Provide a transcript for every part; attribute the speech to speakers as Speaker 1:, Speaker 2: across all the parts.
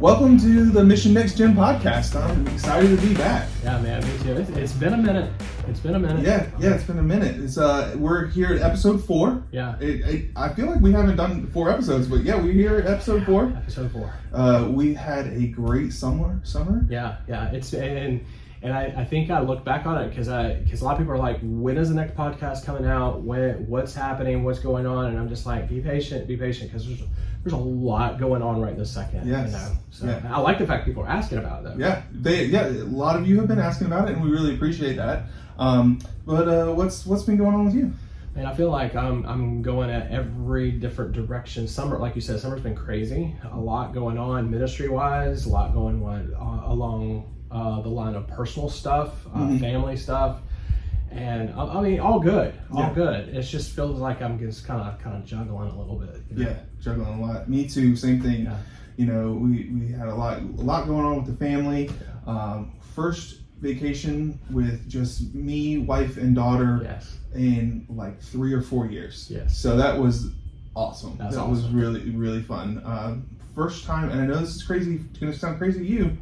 Speaker 1: Welcome to the Mission NextGen podcast. I'm excited to be back.
Speaker 2: Yeah, man, me too. It's been a minute.
Speaker 1: Yeah, it's been a minute. It's we're here at episode 4.
Speaker 2: Yeah.
Speaker 1: I feel like we haven't done 4 episodes, but yeah, we're here at episode 4.
Speaker 2: Episode 4.
Speaker 1: We had a great summer.
Speaker 2: Yeah. And I think I look back on it because a lot of people are like, when is the next podcast coming out? What's happening? What's going on? And I'm just like, be patient because there's a lot going on right this second.
Speaker 1: Yes.
Speaker 2: You know? So
Speaker 1: yeah.
Speaker 2: I like the fact people are asking about it though.
Speaker 1: Yeah, a lot of you have been asking about it, and we really appreciate that. But what's been going on with you?
Speaker 2: And I feel like I'm going at every different direction. Summer, like you said, summer's been crazy. A lot going on ministry-wise, a lot going on along the line of personal stuff, family stuff, and I mean, all good. It just feels like I'm just kind of juggling a little bit.
Speaker 1: You know? Yeah, juggling a lot. Me too. Same thing. Yeah. You know, we had a lot going on with the family. First vacation with just me, wife, and daughter.
Speaker 2: Yes.
Speaker 1: In like 3 or 4 years.
Speaker 2: Yes.
Speaker 1: So that was awesome.
Speaker 2: That
Speaker 1: was really, really fun. First time, and I know this is crazy. It's going to sound crazy to you.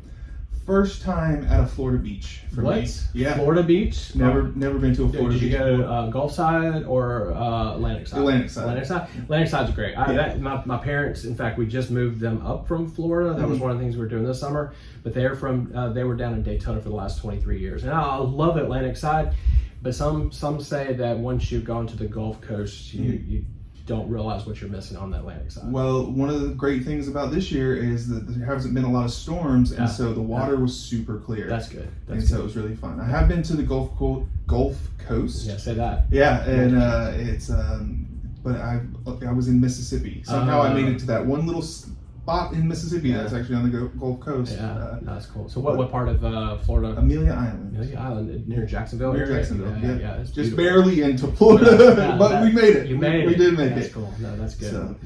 Speaker 1: First time at a Florida beach for me. Yeah.
Speaker 2: Florida beach?
Speaker 1: Never been to a Florida beach.
Speaker 2: Did you go Gulf side or Atlantic side?
Speaker 1: Atlantic side.
Speaker 2: Atlantic side's great.
Speaker 1: Yeah.
Speaker 2: My parents, in fact, we just moved them up from Florida. That was one of the things we were doing this summer. But they were down in Daytona for the last 23 years. And I love Atlantic side, but some say that once you've gone to the Gulf Coast, you don't realize what you're missing on the Atlantic side.
Speaker 1: Well, one of the great things about this year is that there hasn't been a lot of storms, and so the water was super clear.
Speaker 2: That's good.
Speaker 1: So it was really fun. I have been to the Gulf Coast.
Speaker 2: Yeah, say that.
Speaker 1: Yeah, and it's but I was in Mississippi. Somehow I made it to that one little spot in Mississippi that's actually on the Gulf Coast.
Speaker 2: Yeah, that's cool. So what part of Florida?
Speaker 1: Amelia Island.
Speaker 2: Amelia Island, near Jacksonville.
Speaker 1: Near Jacksonville. Yeah.
Speaker 2: It's
Speaker 1: just
Speaker 2: beautiful.
Speaker 1: barely into Florida, but we made it.
Speaker 2: You made it.
Speaker 1: We did make it.
Speaker 2: That's cool. No, that's good.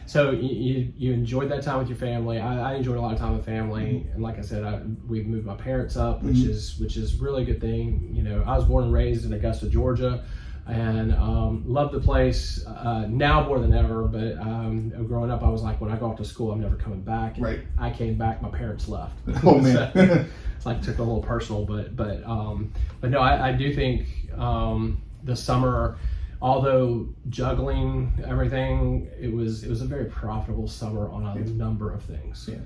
Speaker 2: So you enjoyed that time with your family. I enjoyed a lot of time with family, and like I said, we've moved my parents up, which is really a good thing. You know, I was born and raised in Augusta, Georgia. And love the place now more than ever. But growing up, I was like, when I go off to school, I'm never coming back.
Speaker 1: Right.
Speaker 2: I came back, my parents left.
Speaker 1: Oh man.
Speaker 2: So, it's like took a little personal, but no, I do think the summer, although juggling everything, it was a very profitable summer on a number of things. Yeah.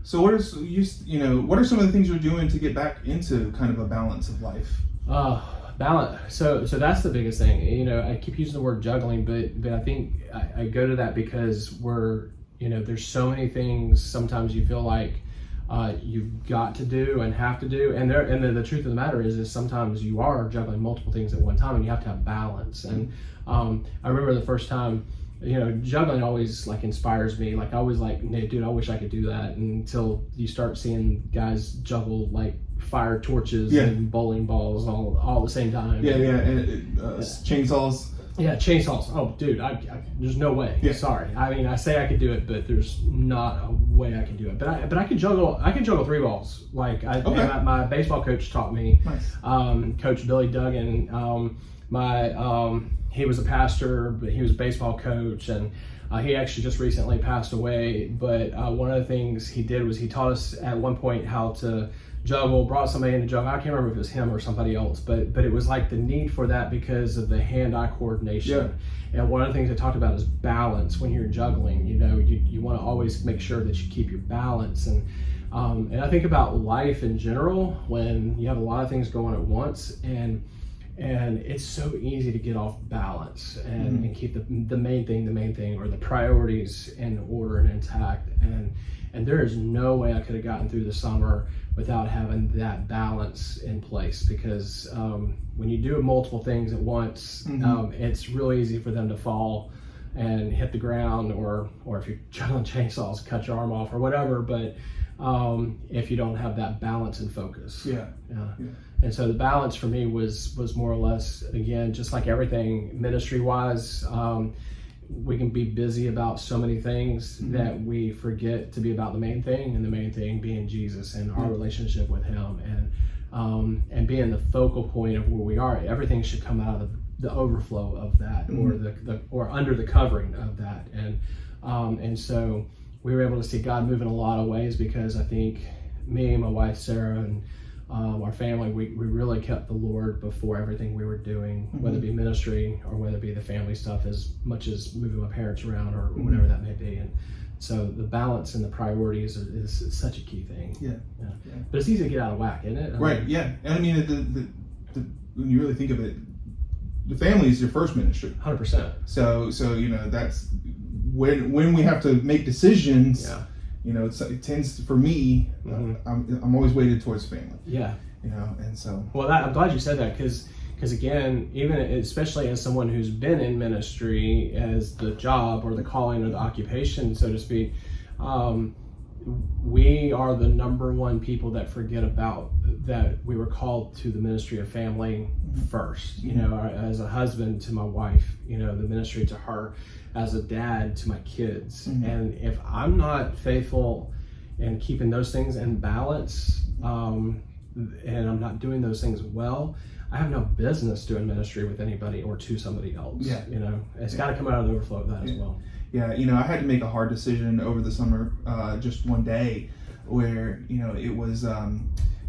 Speaker 1: So what are some of the things you're doing to get back into kind of a balance of life?
Speaker 2: Balance. So that's the biggest thing. You know, I keep using the word juggling, but I think I go to that because there's so many things sometimes you feel like you've got to do and have to do, and the truth of the matter is sometimes you are juggling multiple things at one time, and you have to have balance. And I remember the first time, juggling always like inspires me. Like I always like, hey, dude, I wish I could do that. Until you start seeing guys juggle like fire torches and bowling balls all at the same time.
Speaker 1: And chainsaws.
Speaker 2: Yeah, chainsaws. Oh, dude, there's no way.
Speaker 1: Yeah.
Speaker 2: Sorry. I mean, I say I could do it, but there's not a way I can do it. But I can juggle. I can juggle 3 balls. Like my baseball coach taught me.
Speaker 1: Nice.
Speaker 2: Coach Billy Duggan. He was a pastor, but he was a baseball coach, and he actually just recently passed away. But one of the things he did was he taught us at one point how to juggle, brought somebody in to juggle. I can't remember if it was him or somebody else, but it was like the need for that because of the hand-eye coordination. Yeah. And one of the things I talked about is balance when you're juggling. You want to always make sure that you keep your balance. And I think about life in general when you have a lot of things going at once, and it's so easy to get off balance and keep the main thing, or the priorities in order and intact. And there is no way I could have gotten through the summer without having that balance in place, because when you do multiple things at once, it's really easy for them to fall and hit the ground, or if you're juggling chainsaws, cut your arm off or whatever. But if you don't have that balance and focus. Yeah. And so the balance for me was more or less, again, just like everything ministry wise, we can be busy about so many things that we forget to be about the main thing, and the main thing being Jesus and our relationship with him, and being the focal point of where we are. Everything should come out of the overflow of that, or under the covering of that. And so we were able to see God move in a lot of ways, because I think me, my wife Sarah, and our family, we really kept the Lord before everything we were doing, whether it be ministry or whether it be the family stuff, as much as moving my parents around or whatever that may be. And so the balance and the priorities is such a key thing.
Speaker 1: Yeah.
Speaker 2: But it's easy to get out of whack, isn't it?
Speaker 1: Right. Yeah. And I mean, the when you really think of it, the family is your first ministry.
Speaker 2: 100%.
Speaker 1: So that's when we have to make decisions.
Speaker 2: Yeah.
Speaker 1: It tends to, for me, I'm always weighted towards family.
Speaker 2: Yeah.
Speaker 1: And so.
Speaker 2: Well, I'm glad you said that, because again, even especially as someone who's been in ministry as the job or the calling or the occupation, so to speak, we are the number one people that forget about that we were called to the ministry of family first. As a husband to my wife, the ministry to her, as a dad to my kids. And if I'm not faithful in keeping those things in balance, and I'm not doing those things well, I have no business doing ministry with anybody or to somebody else.
Speaker 1: Yeah.
Speaker 2: It's got to come out of the overflow of that as well.
Speaker 1: Yeah, I had to make a hard decision over the summer, just one day, where it was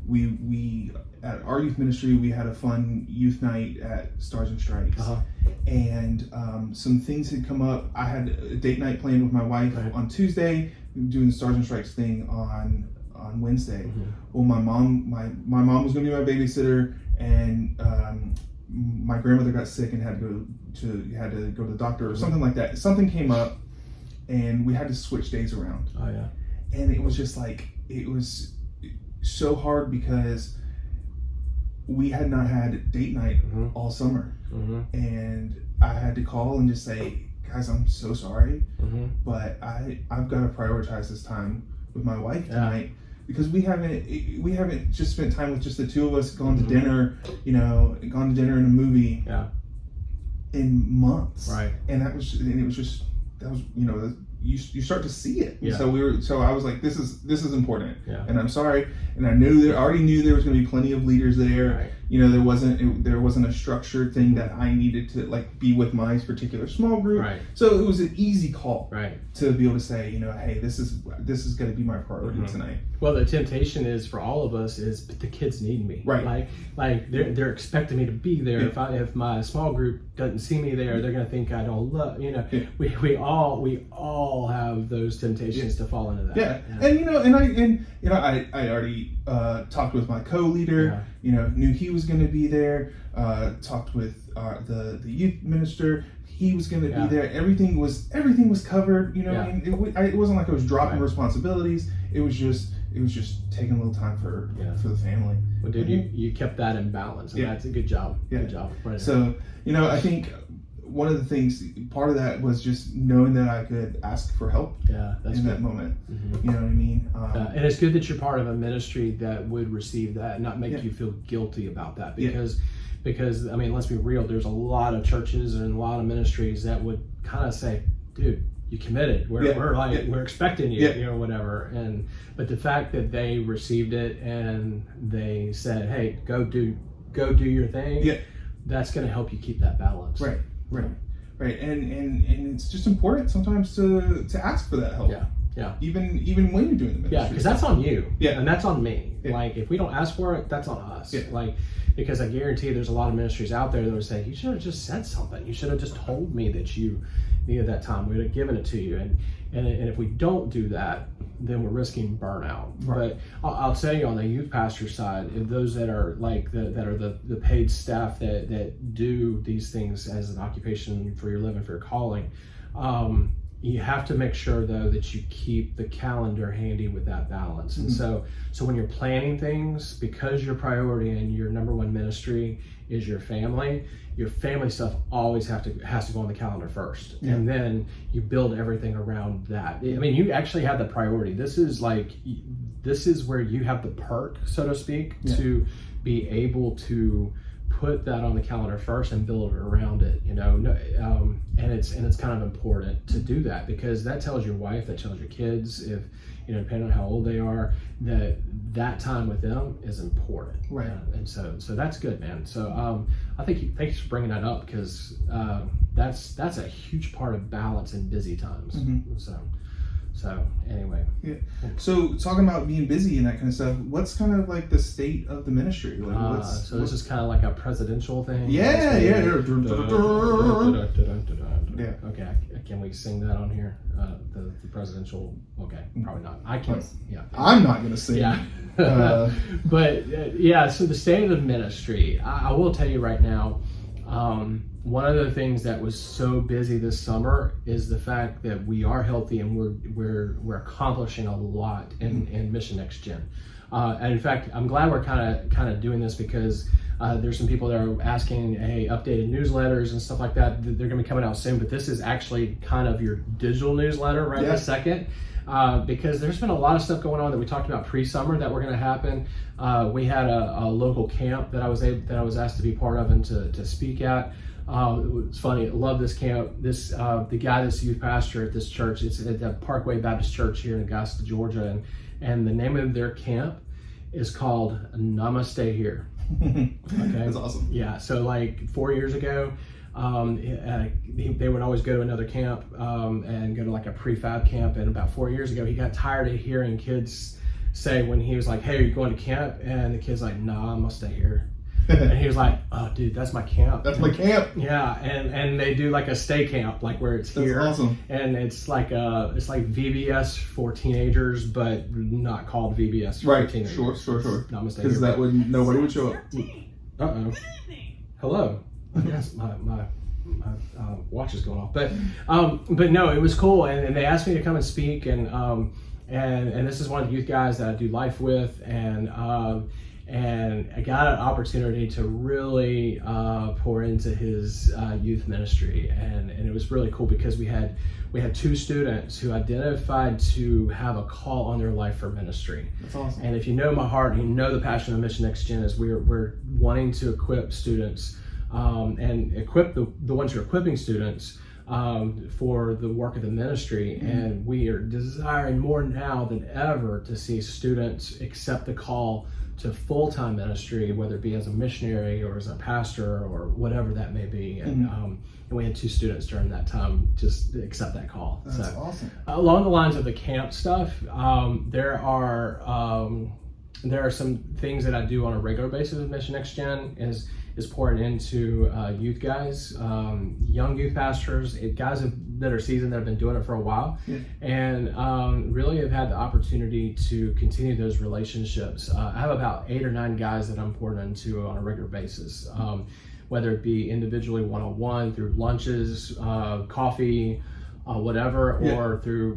Speaker 1: we at our youth ministry, we had a fun youth night at Stars and Stripes, and some things had come up. I had a date night planned with my wife on Tuesday, doing the Stars and Stripes thing on Wednesday. Well, my mom was going to be my babysitter, and my grandmother got sick and had to go to the doctor or something like that. Something came up, and we had to switch days around.
Speaker 2: Oh yeah.
Speaker 1: And it was just it was so hard, because we had not had date night all summer, and I had to call and just say, guys, I'm so sorry, but I've got to prioritize this time with my wife tonight. Because we haven't just spent time with just the two of us, gone to dinner, gone to dinner and a movie in months. Right. And that was you start to see it. Yeah. So I was like, this is important. Yeah. And I'm sorry. And I already knew there was going to be plenty of leaders there. Right. There wasn't a structured thing that I needed to be with my particular small group. Right. So it was an easy call. Right. To be able to say, hey, this is going to be my priority tonight.
Speaker 2: Well, the temptation is for all of us is, but the kids need me. Right. Like they're expecting me to be there. Yeah. If my small group doesn't see me there, they're going to think I don't love. Yeah. We all have those temptations to fall into that.
Speaker 1: Yeah. And I already talked with my co-leader. Knew he was going to be there. Talked with the youth minister. He was going to be there. Everything was covered. It wasn't like I was dropping responsibilities. It was just taking a little time for the family.
Speaker 2: Well, dude, you kept that in balance, and that's a good job. Yeah. Good job. Right.
Speaker 1: So I think one of the things, part of that was just knowing that I could ask for help in that moment. You know what I mean?
Speaker 2: And it's good that you're part of a ministry that would receive that and not make you feel guilty about that, because I mean, let's be real, there's a lot of churches and a lot of ministries that would kind of say, dude, you committed. We're expecting you, whatever. But the fact that they received it and they said, hey, go do your thing. Yeah. That's going to help you keep that balance.
Speaker 1: Right. And it's just important sometimes to ask for that help. Yeah. Even when you're doing the ministry.
Speaker 2: Yeah, because that's on you. Yeah. And that's on me. Yeah. Like, if we don't ask for it, that's on us. Yeah. Because I guarantee there's a lot of ministries out there that would say, you should have just said something. You should have just told me that you needed that time. We would have given it to you. And if we don't do that, then we're risking burnout. Right. But I'll tell you, on the youth pastor side, those that are the paid staff that do these things as an occupation for your living, for your calling, you have to make sure though that you keep the calendar handy with that balance. And so when you're planning things, because your priority and your number one ministry is your family stuff always has to go on the calendar first. Yeah. And then you build everything around that. I mean, you actually have the priority. This is where you have the perk, so to speak, to be able to put that on the calendar first and build around it, and it's kind of important to do that, because that tells your wife, that tells your kids, if depending on how old they are, that time with them is important. Right. And so that's good, man. So I think thanks for bringing that up, because that's a huge part of balance in busy times. So anyway.
Speaker 1: Yeah. So talking about being busy and that kind of stuff, what's kind of like the state of the ministry? Like,
Speaker 2: This is kind of like a presidential thing.
Speaker 1: Yeah. Yeah.
Speaker 2: Okay, can we sing that on here? The presidential. Okay, probably not. I can't. Yeah.
Speaker 1: I'm not gonna sing.
Speaker 2: Yeah. But so the state of the ministry. I will tell you right now. One of the things that was so busy this summer is the fact that we are healthy and we're accomplishing a lot in Mission NextGen. And in fact, I'm glad we're kind of doing this because there's some people that are asking, hey, updated newsletters and stuff like that. They're going to be coming out soon, but this is actually kind of your digital newsletter right this second. Because there's been a lot of stuff going on that we talked about pre-summer that were going to happen. We had a local camp that I was asked to be part of and to speak at. It was funny. I love this camp. The guy that's youth pastor at this church. It's at the Parkway Baptist Church here in Augusta, Georgia, and the name of their camp is called Namaste Here. Okay,
Speaker 1: that's awesome.
Speaker 2: Yeah. So like 4 years ago. They would always go to another camp and go to like a prefab camp. And about 4 years ago, he got tired of hearing kids say when he was like, "Hey, are you going to camp?" And the kid's like, "Nah, I'm gonna stay here." And he was like, "Oh, dude, that's my camp."
Speaker 1: That's my camp.
Speaker 2: Yeah, and they do like a stay camp, like where it's here.
Speaker 1: That's awesome.
Speaker 2: And it's like VBS for teenagers, but not called VBS for teenagers.
Speaker 1: Sure.
Speaker 2: Namaste.
Speaker 1: Because nobody would show up.
Speaker 2: Hello. Yes, my watch is going off, but no, it was cool, and they asked me to come and speak, and this is one of the youth guys that I do life with, and I got an opportunity to really pour into his youth ministry, and it was really cool because we had 2 students who identified to have a call on their life for ministry.
Speaker 1: That's awesome.
Speaker 2: And if you know my heart, and you know the passion of Mission NextGen is we're wanting to equip students. And equip the ones who are equipping students for the work of the ministry. And we are desiring more now than ever to see students accept the call to full-time ministry, whether it be as a missionary or as a pastor or whatever that may be. And we had 2 students during that time just accept that call.
Speaker 1: That's awesome.
Speaker 2: Along the lines of the camp stuff, there are some things that I do on a regular basis with Mission NextGen is pouring into youth guys, young youth pastors, guys that are seasoned that have been doing it for a while, and really have had the opportunity to continue those relationships. I have about 8 or 9 guys that I'm pouring into on a regular basis, whether it be individually one-on-one, through lunches, coffee, whatever, or through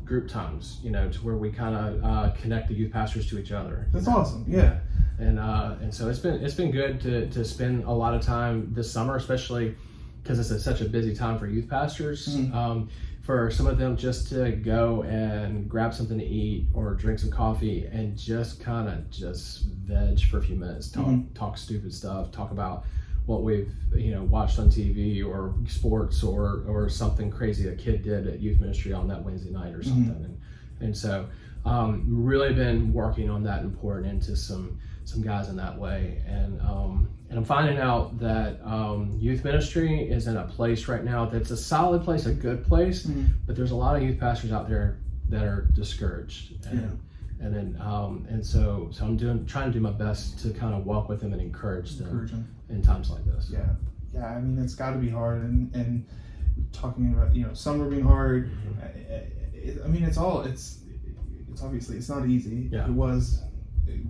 Speaker 2: group times, to where we kind of connect the youth pastors to each other.
Speaker 1: That's awesome. Yeah.
Speaker 2: And so it's been good to spend a lot of time this summer, especially because it's such a busy time for youth pastors. For some of them just to go and grab something to eat or drink some coffee and just kind of just veg for a few minutes, talk stupid stuff, talk about what we've watched on TV or sports or something crazy a kid did at youth ministry on that Wednesday night or something. And so really been working on that and pouring into some guys in that way, and I'm finding out that youth ministry is in a place right now that's a solid place, a good place, but there's a lot of youth pastors out there that are discouraged, and so I'm trying to do my best to kind of walk with them and encourage them in times like this.
Speaker 1: Yeah. I mean, it's got to be hard, and talking about summer being hard. I mean, it's obviously it's not easy.
Speaker 2: Yeah.
Speaker 1: It was.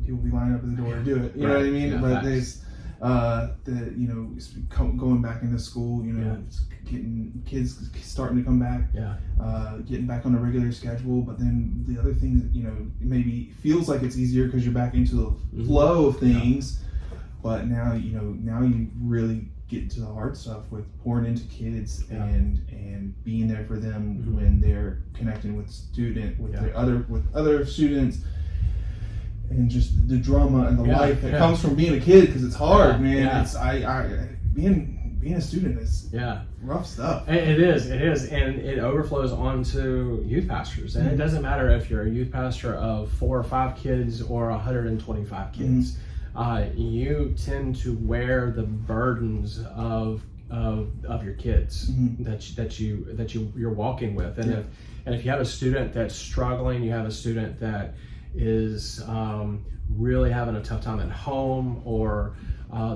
Speaker 1: People be lining up at the door to do it. You know what I mean?
Speaker 2: Yeah,
Speaker 1: but
Speaker 2: facts.
Speaker 1: there's going back into school. It's getting kids starting to come back. Getting back on a regular schedule. But then the other thing, maybe feels like it's easier because you're back into the flow of things. But now you really get into the hard stuff with pouring into kids and being there for them when they're connecting with other students. And just the drama and the life that comes from being a kid, because it's hard, man. It's being a student is rough stuff.
Speaker 2: It is, and it overflows onto youth pastors. And it doesn't matter if you're a youth pastor of 4 or 5 kids or 125 kids. You tend to wear the burdens of of your kids
Speaker 1: Mm-hmm.
Speaker 2: that you're walking with. And if you have a student that's struggling, you have a student that is really having a tough time at home, or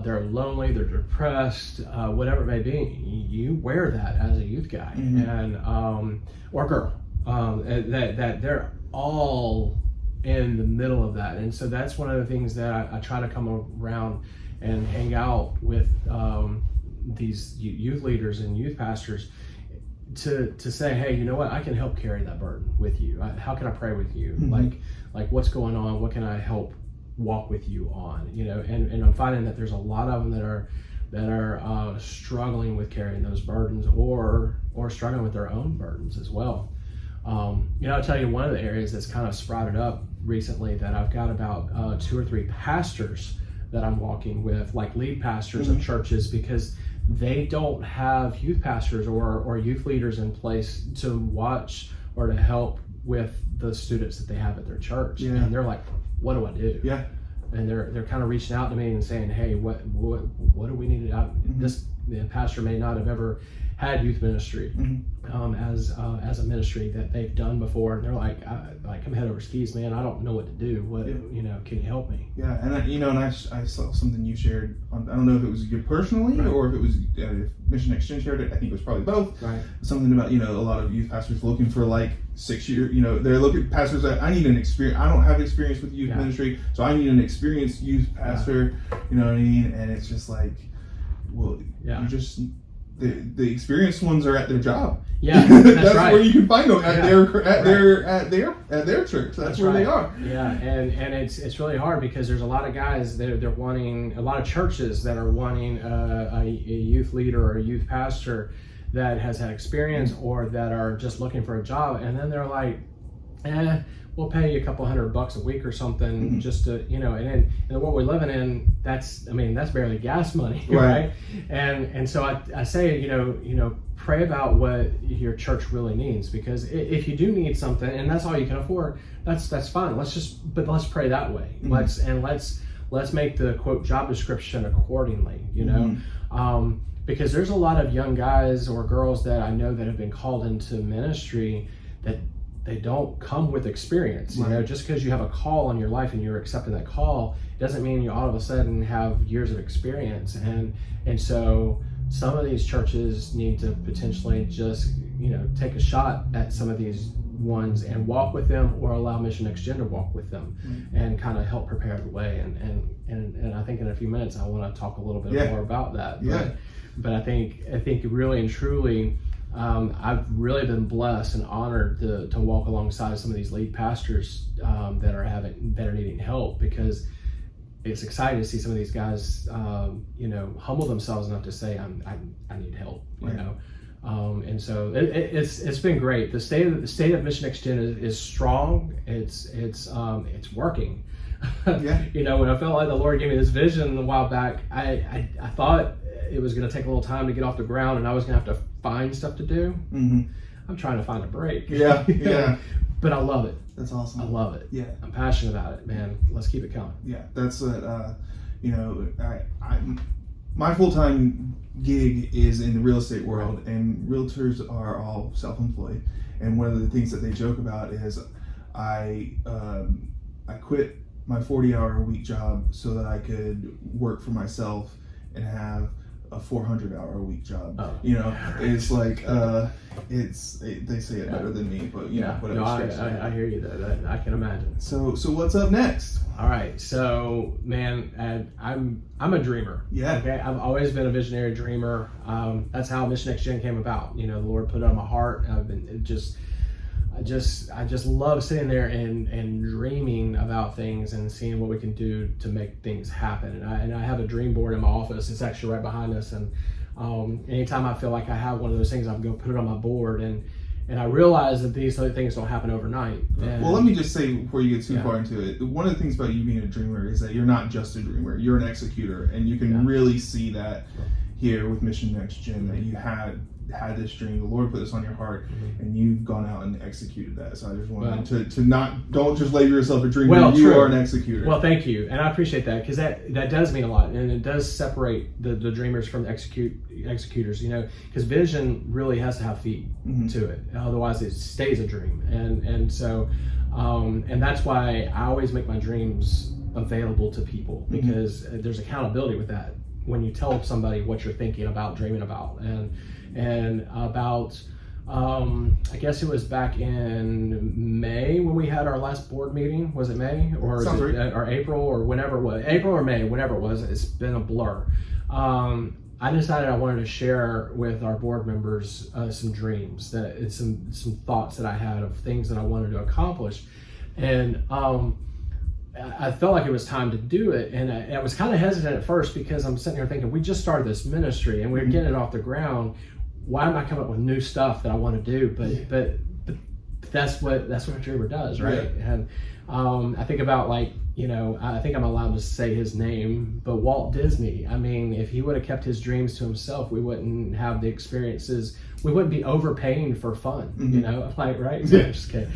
Speaker 2: they're lonely, they're depressed, whatever it may be, you wear that as a youth guy,
Speaker 1: mm-hmm.
Speaker 2: and or girl, that they're all in the middle of that. And so that's one of the things that I try to come around and hang out with these youth leaders and youth pastors to say, hey, you know what, I can help carry that burden with you. How can I pray with you?
Speaker 1: Mm-hmm.
Speaker 2: Like what's going on? What can I help walk with you on? And I'm finding that there's a lot of them that are struggling with carrying those burdens, or struggling with their own burdens as well. I'll tell you, one of the areas that's kind of sprouted up recently, that I've got about 2 or 3 pastors that I'm walking with, like lead pastors
Speaker 1: mm-hmm.
Speaker 2: of churches, because they don't have youth pastors or youth leaders in place to watch or to help with the students that they have at their church.
Speaker 1: Yeah.
Speaker 2: And they're like, what do I do?
Speaker 1: Yeah.
Speaker 2: And they're kind of reaching out to me and saying, hey, what do we need to do?
Speaker 1: Mm-hmm.
Speaker 2: This pastor may not have ever had youth ministry
Speaker 1: mm-hmm.
Speaker 2: As a ministry that they've done before, and they're like I'm head over skis, man. I don't know what to do. What can you help me?
Speaker 1: Yeah, and I saw something you shared on, I don't know if it was you personally, right, or if it was if Mission NextGen shared it. I think it was probably both.
Speaker 2: Right. Something
Speaker 1: about a lot of youth pastors looking for like 6 year. They're looking pastors that I need an experience. I don't have experience with youth ministry, so I need an experienced youth pastor. Yeah. You know what I mean? And it's just like, well, you just. The experienced ones are at their job.
Speaker 2: Yeah, that's right.
Speaker 1: Where you can find them at their church. That's where they are.
Speaker 2: Yeah, and it's really hard, because there's a lot of guys they're wanting, a lot of churches that are wanting a youth leader or a youth pastor that has had experience, or that are just looking for a job, and then they're like, we'll pay you a couple $100 a week or something, just to, and the world we're living in, that's barely gas money, right? And so I say, pray about what your church really needs, because if you do need something and that's all you can afford, that's fine. Let's pray that way. Let's make the quote job description accordingly, because there's a lot of young guys or girls that I know that have been called into ministry that they don't come with experience. Just because you have a call on your life and you're accepting that call doesn't mean you all of a sudden have years of experience. And so some of these churches need to potentially just take a shot at some of these ones and walk with them, or allow Mission NextGen to walk with them and kind of help prepare the way. And I think in a few minutes I want to talk a little bit more about that. But I think really and truly, I've really been blessed and honored to walk alongside some of these lead pastors that are needing help, because it's exciting to see some of these guys, humble themselves enough to say, I need help, and so it's been great. The state of Mission NextGen is strong. It's working. When I felt like the Lord gave me this vision a while back, I thought it was going to take a little time to get off the ground, and I was going to have to find stuff to do. I'm trying to find a break. But I love it.
Speaker 1: That's awesome.
Speaker 2: I love it.
Speaker 1: Yeah,
Speaker 2: I'm passionate about it, man. Let's keep it coming.
Speaker 1: Yeah, that's what my full-time gig is in the real estate world, and realtors are all self-employed. And one of the things that they joke about is I quit my 40-hour-a-week job so that I could work for myself and have a 400-hour-a-week job. It's like they say it better than me, but whatever.
Speaker 2: No, I hear you though. I can imagine.
Speaker 1: So what's up next?
Speaker 2: All right, so man, I'm a dreamer.
Speaker 1: Yeah.
Speaker 2: Okay, I've always been a visionary dreamer. That's how Mission NextGen came about. The Lord put it on my heart. I just love sitting there and dreaming about things and seeing what we can do to make things happen. And I have a dream board in my office. It's actually right behind us. And anytime I feel like I have one of those things, I'm going to put it on my board. And I realize that these other things don't happen overnight.
Speaker 1: Well, let me just say before you get too far into it, one of the things about you being a dreamer is that you're not just a dreamer. You're an executor, and you can really see that here with Mission NextGen that you had this dream. The Lord put this on your heart, and you've gone out and executed that. So I just wanted to don't just label yourself a dreamer. You are an executor.
Speaker 2: Well, thank you, and I appreciate that, because that does mean a lot, and it does separate the dreamers from the executors. Because vision really has to have feet to it, otherwise it stays a dream. And so and that's why I always make my dreams available to people, because there's accountability with that. When you tell somebody what you're thinking about, dreaming about, and about, I guess it was back in May when we had our last board meeting. Was it May or or April or whenever it was? April or May, whenever it was. It's been a blur. I decided I wanted to share with our board members some dreams, that it's some thoughts that I had of things that I wanted to accomplish, and I felt like it was time to do it, and I was kind of hesitant at first, because I'm sitting here thinking, we just started this ministry and we're getting it off the ground. Why am I coming up with new stuff that I want to do? But that's what a dreamer does, right? And I think about, I think I'm allowed to say his name, but Walt Disney. I mean, if he would have kept his dreams to himself, we wouldn't have the experiences. We wouldn't be overpaying for fun, right? So I'm just kidding.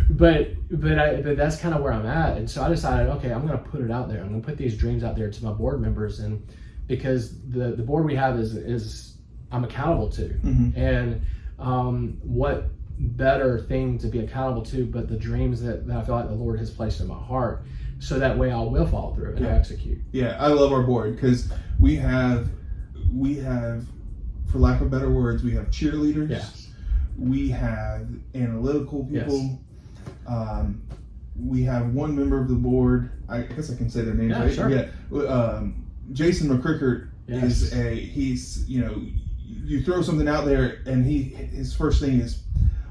Speaker 2: But that's kind of where I'm at. And so I decided, okay, I'm going to put it out there. I'm going to put these dreams out there to my board members, and because the board we have is I'm accountable to, and what better thing to be accountable to but the dreams that I feel like the Lord has placed in my heart, so that way I will follow through and execute.
Speaker 1: Yeah, I love our board, because we have, for lack of better words, we have cheerleaders.
Speaker 2: Yes.
Speaker 1: We have analytical people. Yes. We have one member of the board. I guess I can say their names, right?
Speaker 2: Sure.
Speaker 1: Yeah. Jason McCrickert he's you throw something out there, and his first thing is,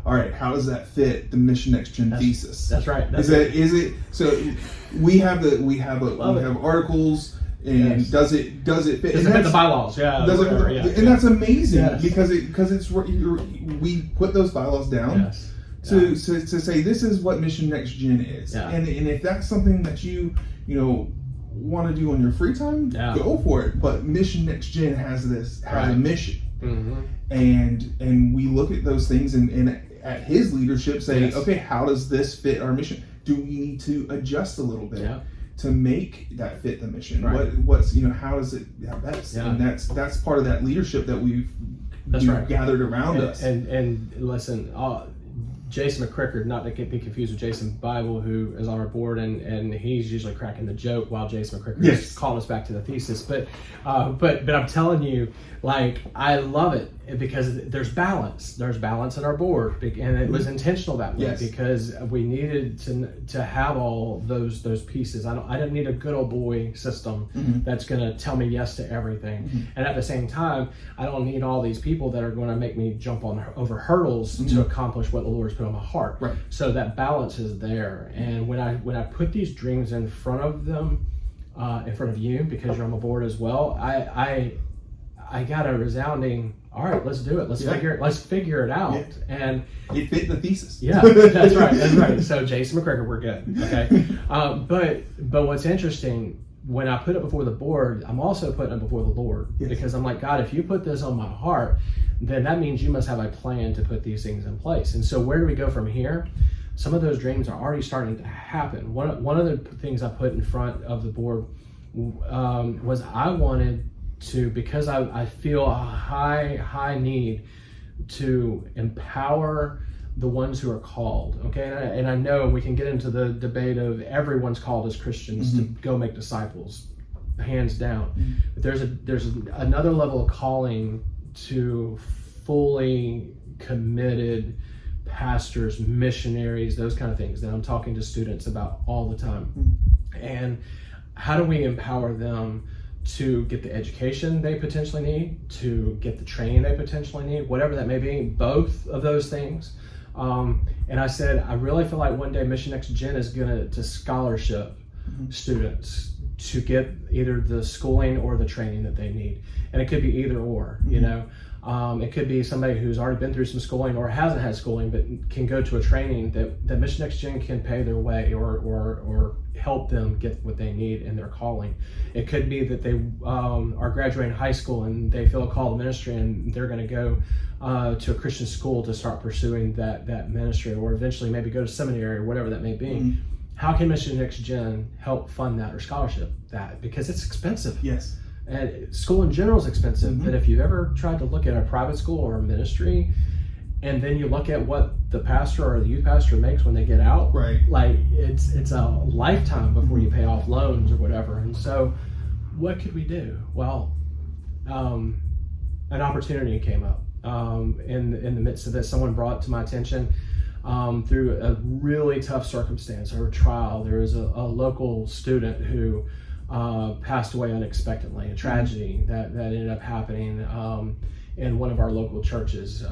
Speaker 1: all right, how does that fit the Mission NextGen thesis?
Speaker 2: That's right.
Speaker 1: Is it? So we have articles. And does it fit?
Speaker 2: Does it fit the bylaws? Yeah.
Speaker 1: And that's amazing, because it's we put those bylaws down to say this is what Mission NextGen is, and if that's something that you want to do on your free time, go for it. But Mission NextGen has a mission, and we look at those things and at his leadership say, okay, how does this fit our mission? Do we need to adjust a little bit? To make that fit the mission, what's how does it best? And that's part of that leadership that we've gathered around us.
Speaker 2: And listen, Jason McCrickard, not to be confused with Jason Bible, who is on our board, and he's usually cracking the joke while Jason McCrickard is calling us back to the thesis. But I'm telling you, I love it, because there's balance. There's balance in our board, and it was intentional that way, because we needed to have all those pieces. I didn't need a good old boy system that's going to tell me yes to everything, and at the same time, I don't need all these people that are going to make me jump over hurdles to accomplish what the Lord's put on my heart. Right. So that balance is there, and when I put these dreams in front of them, in front of you, because you're on the board as well, I got a resounding, all right, let's do it. Let's figure it out. And
Speaker 1: it fit the thesis.
Speaker 2: Yeah, that's right. So Jason McCrickard, we're good. Okay. But what's interesting, when I put it before the board, I'm also putting it before the Lord, because I'm like, God, if you put this on my heart, then that means you must have a plan to put these things in place. And so where do we go from here? Some of those dreams are already starting to happen. One of the things I put in front of the board was I wanted to, because I feel a high need to empower the ones who are called, okay? And I know we can get into the debate of everyone's called as Christians to go make disciples, hands down. But there's another level of calling to fully committed pastors, missionaries, those kind of things that I'm talking to students about all the time. And how do we empower them to get the education they potentially need, to get the training they potentially need, whatever that may be, both of those things. And I said, I really feel like one day Mission NextGen is going to scholarship students to get either the schooling or the training that they need. And it could be either or, you know. It could be somebody who's already been through some schooling or hasn't had schooling but can go to a training that Mission NextGen can pay their way or help them get what they need in their calling. It could be that they are graduating high school and they feel a call to ministry and they're going to go to a Christian school to start pursuing that ministry, or eventually maybe go to seminary or whatever that may be. How can Mission NextGen help fund that or scholarship that? Because it's expensive.
Speaker 1: Yes.
Speaker 2: And school in general is expensive, but if you've ever tried to look at a private school or a ministry, and then you look at what the pastor or the youth pastor makes when they get out,
Speaker 1: right?
Speaker 2: Like it's a lifetime before you pay off loans or whatever. And so, what could we do? Well, an opportunity came up in the midst of this. Someone brought to my attention through a really tough circumstance or a trial. There was a local student who passed away unexpectedly, a tragedy that ended up happening in one of our local churches.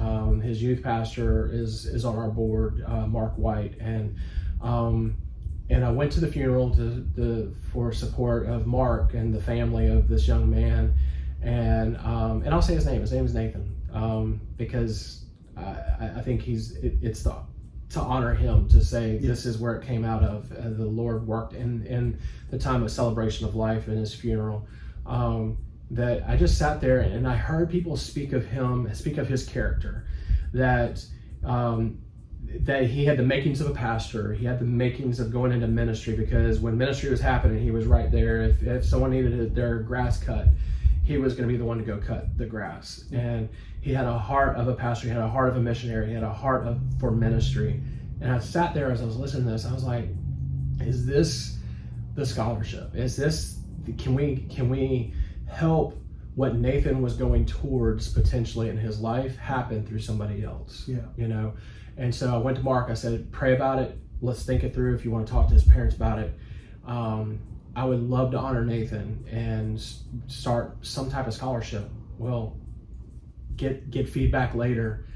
Speaker 2: His youth pastor is on our board, Mark White, and I went to the funeral for support of Mark and the family of this young man, and I'll say his name. His name is Nathan, because I think it's to honor him, to say this is where it came out of. The Lord worked in the time of celebration of life in his funeral. That I just sat there and I heard people speak of his character, that he had the makings of a pastor. He had the makings of going into ministry, because when ministry was happening, he was right there. If someone needed their grass cut, he was going to be the one to go cut the grass. And he had a heart of a pastor. He had a heart of a missionary. He had a heart for ministry. And I sat there as I was listening to this. I was like, is this the scholarship? Is this, can we help what Nathan was going towards potentially in his life happen through somebody else?
Speaker 1: Yeah.
Speaker 2: You know? And so I went to Mark. I said, pray about it. Let's think it through. If you want to talk to his parents about it. I would love to honor Nathan and start some type of scholarship. Well, get feedback later.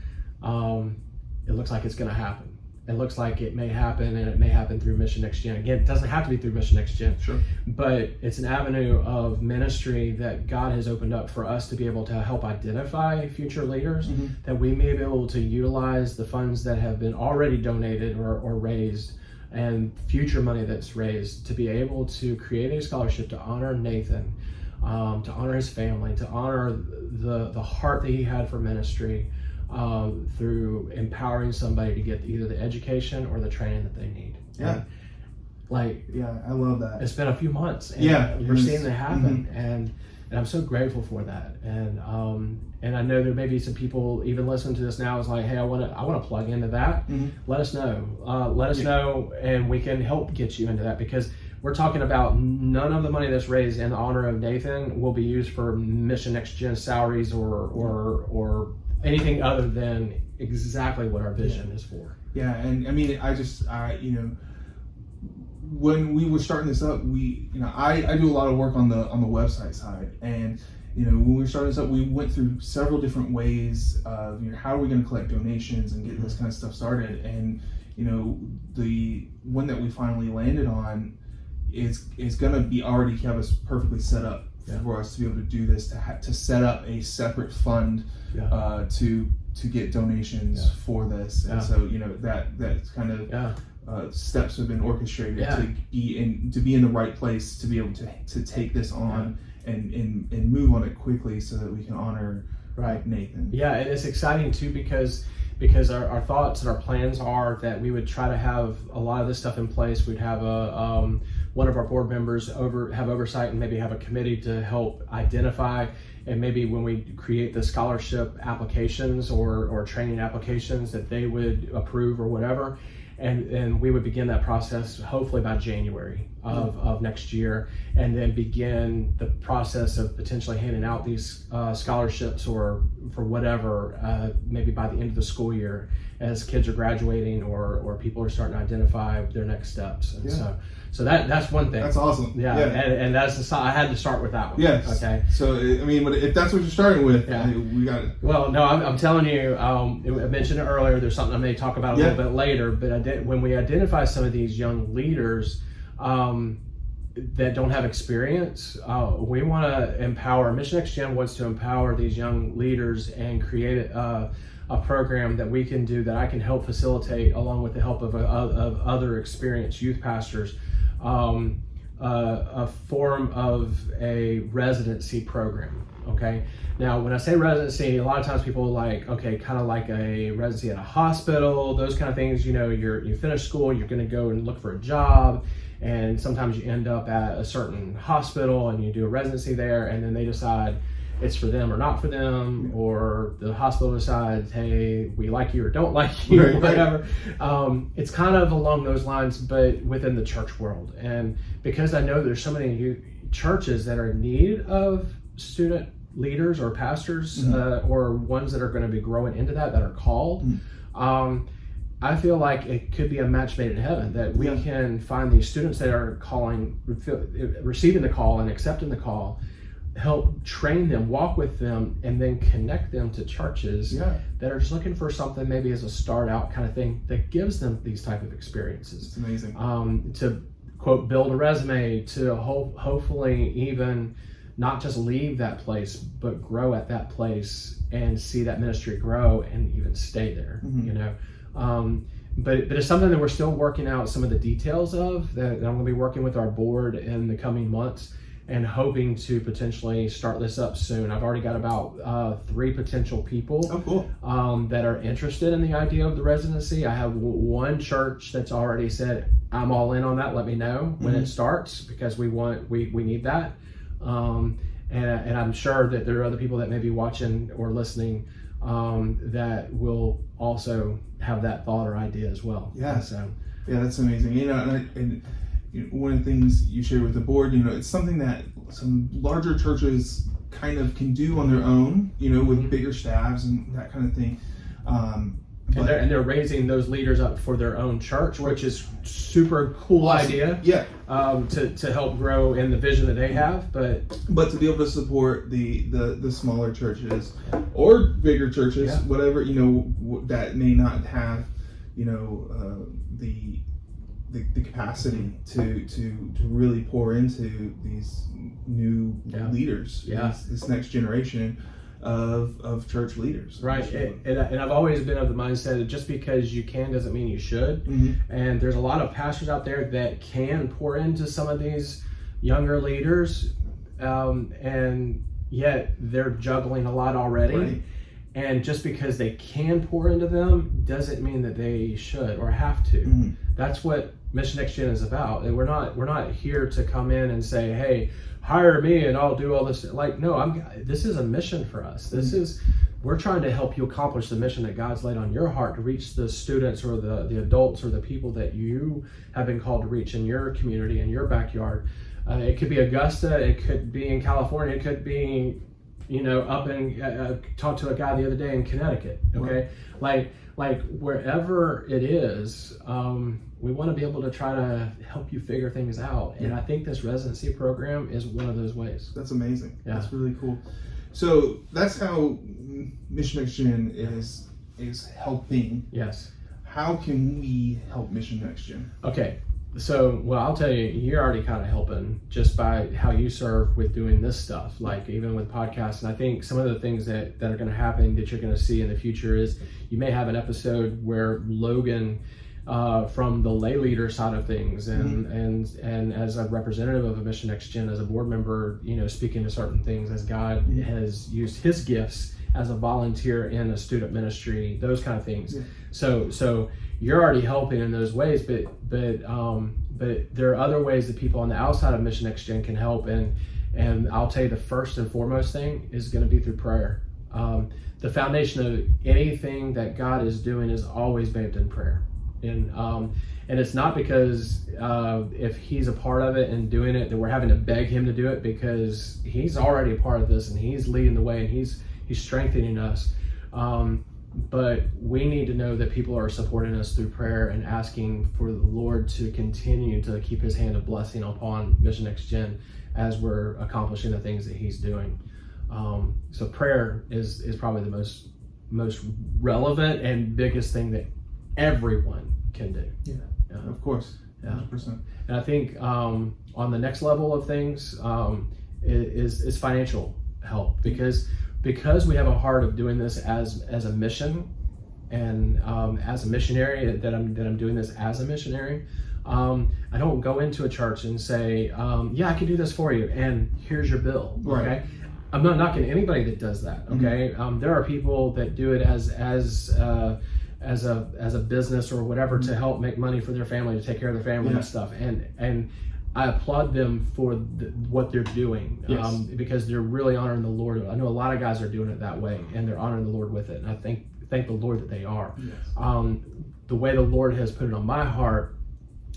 Speaker 2: It looks like it's going to happen. It looks like it may happen, and it may happen through Mission NextGen. Again, it doesn't have to be through Mission NextGen,
Speaker 1: sure,
Speaker 2: but it's an avenue of ministry that God has opened up for us to be able to help identify future leaders, that we may be able to utilize the funds that have been already donated or raised, and future money that's raised, to be able to create a scholarship to honor Nathan, to honor his family, to honor the heart that he had for ministry, through empowering somebody to get either the education or the training that they need.
Speaker 1: Yeah.
Speaker 2: And,
Speaker 1: I love that.
Speaker 2: It's been a few months, and we're seeing that happen, and I'm so grateful for that. And I know there may be some people even listening to this now is like, hey, I want to plug into that. Let us know. Let us know, and we can help get you into that, because we're talking about none of the money that's raised in honor of Nathan will be used for Mission NextGen salaries or anything other than exactly what our vision is for.
Speaker 1: Yeah, and I mean, when we were starting this up, I do a lot of work on the website side, and when we were starting this up, we went through several different ways of how are we going to collect donations and get this kind of stuff started. And the one that we finally landed on is going to be already have us perfectly set up for us to be able to do this, to set up a separate fund to get donations for this. And so that's kind of steps have been orchestrated to be in the right place to be able to take this on and move on it quickly so that we can honor Nathan. Yeah,
Speaker 2: and it's exciting too, because our thoughts and our plans are that we would try to have a lot of this stuff in place. We'd have one of our board members have oversight, and maybe have a committee to help identify, and maybe when we create the scholarship applications or training applications, that they would approve or whatever. And we would begin that process hopefully by January of next year, and then begin the process of potentially handing out these scholarships or for whatever, maybe by the end of the school year, as kids are graduating or people are starting to identify their next steps. And so that's one thing.
Speaker 1: That's awesome.
Speaker 2: Yeah. And that's I had to start with that one.
Speaker 1: Yes.
Speaker 2: Okay.
Speaker 1: So I mean, if that's what you're starting with, we got it.
Speaker 2: Well, no, I'm telling you. I mentioned it earlier. There's something I may talk about a little bit later. But when we identify some of these young leaders, that don't have experience. We want to empower. Mission NextGen wants to empower these young leaders and create a program that we can do, that I can help facilitate along with the help of other experienced youth pastors. A form of a residency program. Okay. Now, when I say residency, a lot of times people like, okay, kind of like a residency at a hospital, those kind of things. You know, you finish school, you're going to go and look for a job, and sometimes you end up at a certain hospital and you do a residency there, and then they decide it's for them or not for them, or the hospital decides, hey, we like you or don't like you,
Speaker 1: right,
Speaker 2: whatever. It's kind of along those lines, but within the church world. And because I know there's so many churches that are in need of student leaders or pastors, or ones that are going to be growing into that are called, I feel like it could be a match made in heaven, that we can find these students that are receiving the call and accepting the call, help train them, walk with them, and then connect them to churches that are just looking for something maybe as a start out kind of thing that gives them these type of experiences.
Speaker 1: It's amazing.
Speaker 2: To quote, build a resume, to hopefully even not just leave that place, but grow at that place and see that ministry grow and even stay there, you know. But it's something that we're still working out some of the details of, that I'm going to be working with our board in the coming months, and hoping to potentially start this up soon. I've already got about 3 potential people that are interested in the idea of the residency. I have one church that's already said, I'm all in on that, let me know when it starts, because we need that. And I'm sure that there are other people that may be watching or listening that will also have that thought or idea as well.
Speaker 1: Yeah, that's amazing. You know, and one of the things you share with the board, you know, it's something that some larger churches kind of can do on their own, you know, with bigger staffs and that kind of thing. And
Speaker 2: they're raising those leaders up for their own church, which is super cool idea.
Speaker 1: Yeah.
Speaker 2: To help grow in the vision that they have, but
Speaker 1: to be able to support the smaller churches or bigger churches, whatever, you know, that may not have, you know, the capacity to really pour into these new leaders, this next generation of church leaders.
Speaker 2: Right. And I've always been of the mindset that just because you can doesn't mean you should. And there's a lot of pastors out there that can pour into some of these younger leaders, and yet they're juggling a lot already. Right. And just because they can pour into them doesn't mean that they should or have to. That's what Mission NextGen is about. And we're not here to come in and say, hey, hire me and I'll do all this. Like, no, this is a mission for us. We're trying to help you accomplish the mission that God's laid on your heart, to reach the students or the adults or the people that you have been called to reach in your community, in your backyard. It could be Augusta, it could be in California, it could be, you know, up in, talked to a guy the other day in Connecticut, okay? Like wherever it is, we want to be able to try to help you figure things out. And I think this residency program is one of those ways.
Speaker 1: That's amazing. Yeah. That's really cool. So that's how Mission NextGen is helping.
Speaker 2: Yes.
Speaker 1: How can we help Mission NextGen?
Speaker 2: Okay. So, well, I'll tell you, you're already kind of helping just by how you serve with doing this stuff, like even with podcasts. And I think some of the things that are going to happen that you're going to see in the future is you may have an episode where Logan, from the lay leader side of things, and as a representative of a Mission NextGen, as a board member, you know, speaking to certain things as God has used his gifts as a volunteer in a student ministry, those kind of things. So you're already helping in those ways, but there are other ways that people on the outside of Mission NextGen can help, and I'll tell you the first and foremost thing is going to be through prayer. The foundation of anything that God is doing is always based in prayer, and it's not because if He's a part of it and doing it that we're having to beg Him to do it, because He's already a part of this and He's leading the way and He's strengthening us. But we need to know that people are supporting us through prayer and asking for the Lord to continue to keep His hand of blessing upon Mission NextGen as we're accomplishing the things that He's doing. So prayer is probably the most relevant and biggest thing that everyone can do.
Speaker 1: Yeah, of course. 100%.
Speaker 2: And I think on the next level of things is financial help, because we have a heart of doing this as a mission, and as a missionary, that I'm doing this as a missionary. I don't go into a church and say, yeah, I can do this for you, and here's your bill.
Speaker 1: Right.
Speaker 2: Okay. I'm not knocking anybody that does that. Okay. There are people that do it as a business or whatever, to help make money for their family, to take care of their family and stuff. And I applaud them for what they're doing, because they're really honoring the Lord. I know a lot of guys are doing it that way, and they're honoring the Lord with it. And I thank the Lord that they are. Yes. The way the Lord has put it on my heart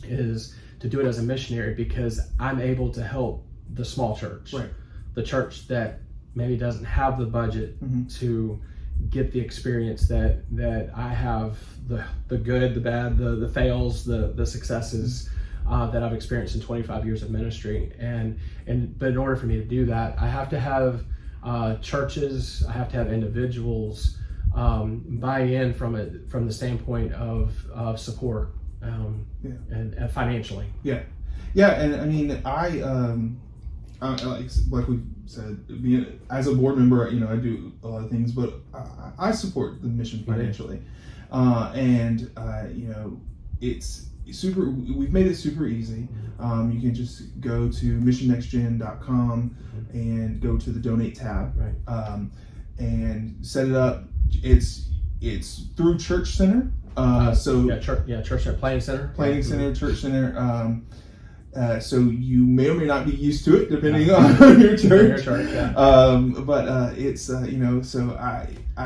Speaker 2: is to do it as a missionary, because I'm able to help the small church,
Speaker 1: right.
Speaker 2: the church that maybe doesn't have the budget to get the experience that I have, the good, the bad, the fails, the successes that I've experienced in 25 years of ministry. But in order for me to do that, I have to have churches, I have to have individuals buy in from the standpoint of support and financially.
Speaker 1: Yeah, and I mean, like we said, being as a board member, I do a lot of things, but I support the mission financially, it's super. We've made it super easy. You can just go to missionnextgen.com and go to the donate tab,
Speaker 2: right.
Speaker 1: And set it up. It's through Church Center.
Speaker 2: Church Center, Planning Center,
Speaker 1: Church Center. So you may or may not be used to it, depending on your church. But it's so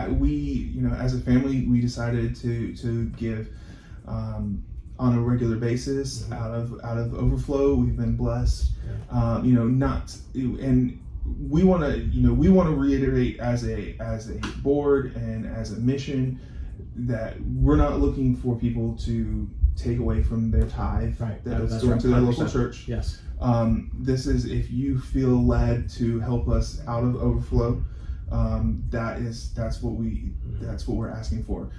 Speaker 1: we as a family, we decided to give on a regular basis out of overflow. We've been blessed. And we want to reiterate as a board and as a mission that we're not looking for people to take away from their tithe that's going to their local church.
Speaker 2: Yes.
Speaker 1: This is, if you feel led to help us out of overflow, that's what we're asking for.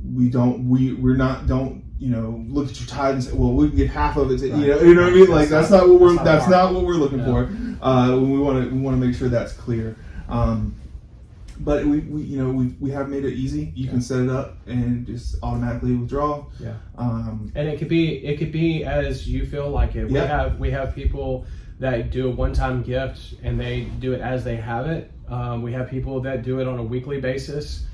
Speaker 1: We're not look at your tithe and say, well, we can get half of it. You know what I mean? Like that's not what we're looking for. We want to make sure that's clear. But we have made it easy. You can set it up and just automatically withdraw.
Speaker 2: Yeah. And it could be as you feel like it. We have people that do a one-time gift and they do it as they have it. We have people that do it on a weekly basis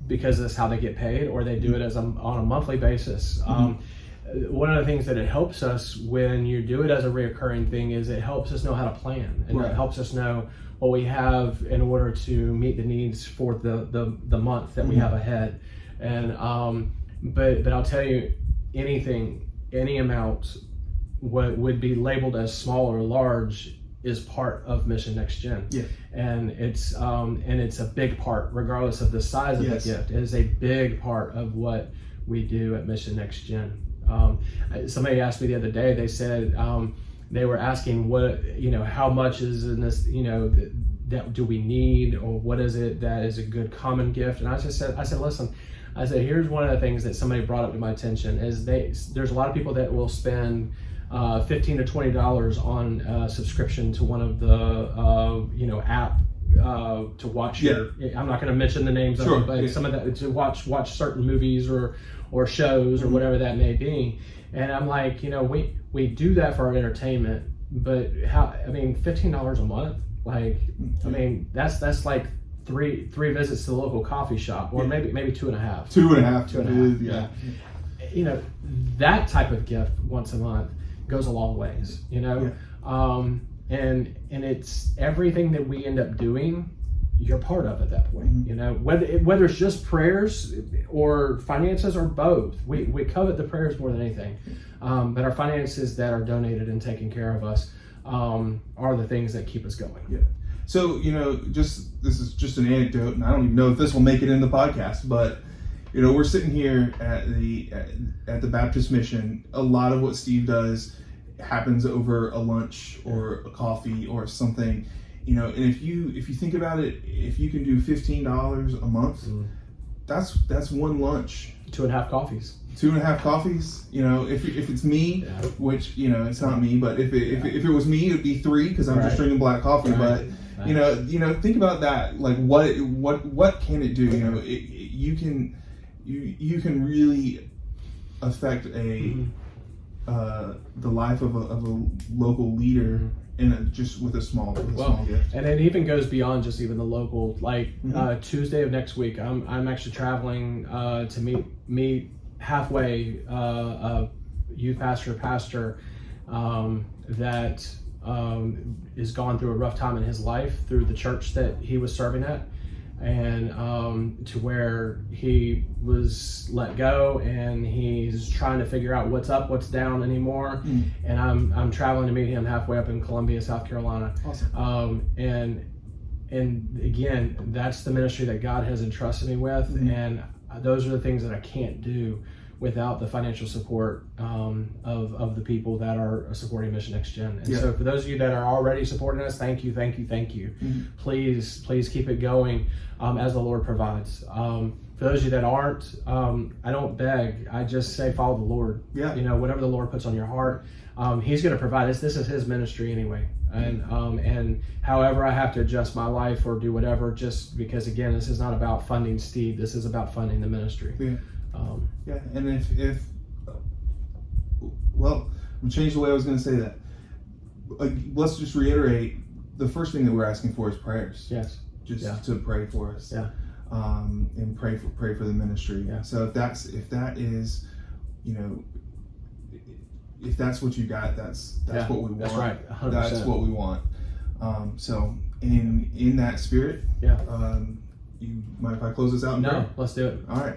Speaker 2: because that's how they get paid, or they do it on a monthly basis. One of the things that it helps us when you do it as a reoccurring thing is it helps us know how to plan, and it helps us know what we have in order to meet the needs for the month that we have ahead. And but I'll tell you, any amount what would be labeled as small or large is part of Mission NextGen. Yeah. And it's a big part, regardless of the size of the gift. It is a big part of what we do at Mission NextGen. Somebody asked me the other day, they said they were asking how much is in this, that do we need, or what is it that is a good common gift? And I said, listen, here's one of the things that somebody brought up to my attention is there's a lot of people that will spend $15 to $20 on a subscription to one of the app to watch I'm not going to mention the names of it, but some of that to watch certain movies or shows or whatever that may be. And I'm like, we do that for our entertainment, but $15 a month, that's like three visits to the local coffee shop, or maybe 2.5. 2.5. That type of gift once a month goes a long ways, and it's everything that we end up doing, you're part of at that point. Whether it's just prayers or finances or both, we covet the prayers more than anything, but our finances that are donated and taken care of us are the things that keep us going.
Speaker 1: So this is just an anecdote, and I don't even know if this will make it in the podcast, but we're sitting here at the Baptist Mission. A lot of what Steve does happens over a lunch or a coffee or something, and if you think about it, if you can do $15 a month, that's one lunch.
Speaker 2: 2.5 coffees.
Speaker 1: 2.5 coffees. You know, if it's me, which it's not me, but if it was me, it'd be 3 because I'm just drinking black coffee. But you know, think about that. Like what can it do? You know, you can really affect the life of a local leader just with a small gift.
Speaker 2: And it even goes beyond just even the local. Like Tuesday of next week, I'm actually traveling to meet halfway a youth pastor that is gone through a rough time in his life through the church that he was serving at, and to where he was let go and he's trying to figure out what's up, what's down anymore. And I'm traveling to meet him halfway up in Columbia, South Carolina.
Speaker 1: Awesome.
Speaker 2: And again, that's the ministry that God has entrusted me with, and those are the things that I can't do without the financial support of the people that are supporting Mission NextGen. And so for those of you that are already supporting us, thank you. Please keep it going as the Lord provides. For those of you that aren't, I don't beg. I just say follow the Lord. You know, whatever the Lord puts on your heart, He's going to provide us. This is His ministry anyway. And however I have to adjust my life or do whatever, just because again, this is not about funding Steve. This is about funding the ministry.
Speaker 1: And if well, I'm changing the way I was going to say that. Let's just reiterate, the first thing that we're asking for is prayers. To pray for us. And pray for the ministry. So if that is, you know, if that's what you got, that's what we want.
Speaker 2: That's right. 100%.
Speaker 1: That's what we want. So in that spirit, you mind if I close this out?
Speaker 2: No, let's do it.
Speaker 1: All right.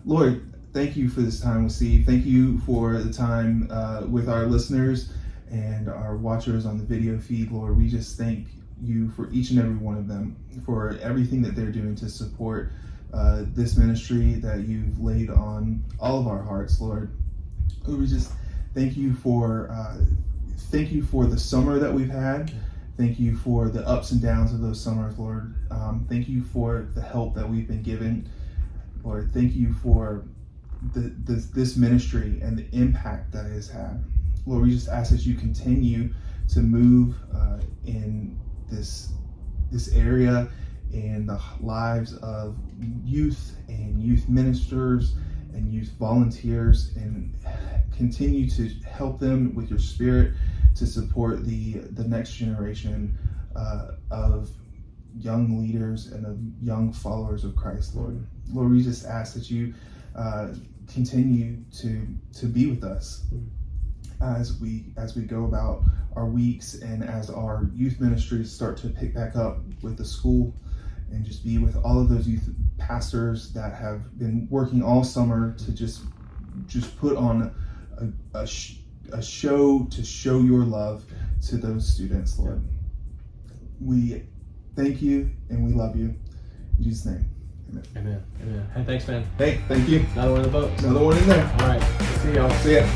Speaker 1: Lord, thank you for this time with Steve. Thank you for the time with our listeners and our watchers on the video feed. Lord, we just thank you for each and every one of them, for everything that they're doing to support this ministry that you've laid on all of our hearts, Lord. We just thank you for the summer that we've had. Thank you for the ups and downs of those summers, Lord. Thank you for the help that we've been given, Lord. Thank you for this ministry and the impact that it has had. Lord, we just ask that you continue to move in this area and the lives of youth and youth ministers and youth volunteers, and continue to help them with your spirit to support the next generation of young leaders and of young followers of Christ, Lord. Lord, we just ask that you continue to be with us as we go about our weeks, and as our youth ministries start to pick back up with the school, and just be with all of those youth pastors that have been working all summer to just put on a show to show your love to those students, Lord. We thank you and we love you. In Jesus' name, amen.
Speaker 2: Hey, thanks, man.
Speaker 1: Hey, thank you.
Speaker 2: Another one in the boat.
Speaker 1: Another one in there.
Speaker 2: All right. See y'all.
Speaker 1: See ya.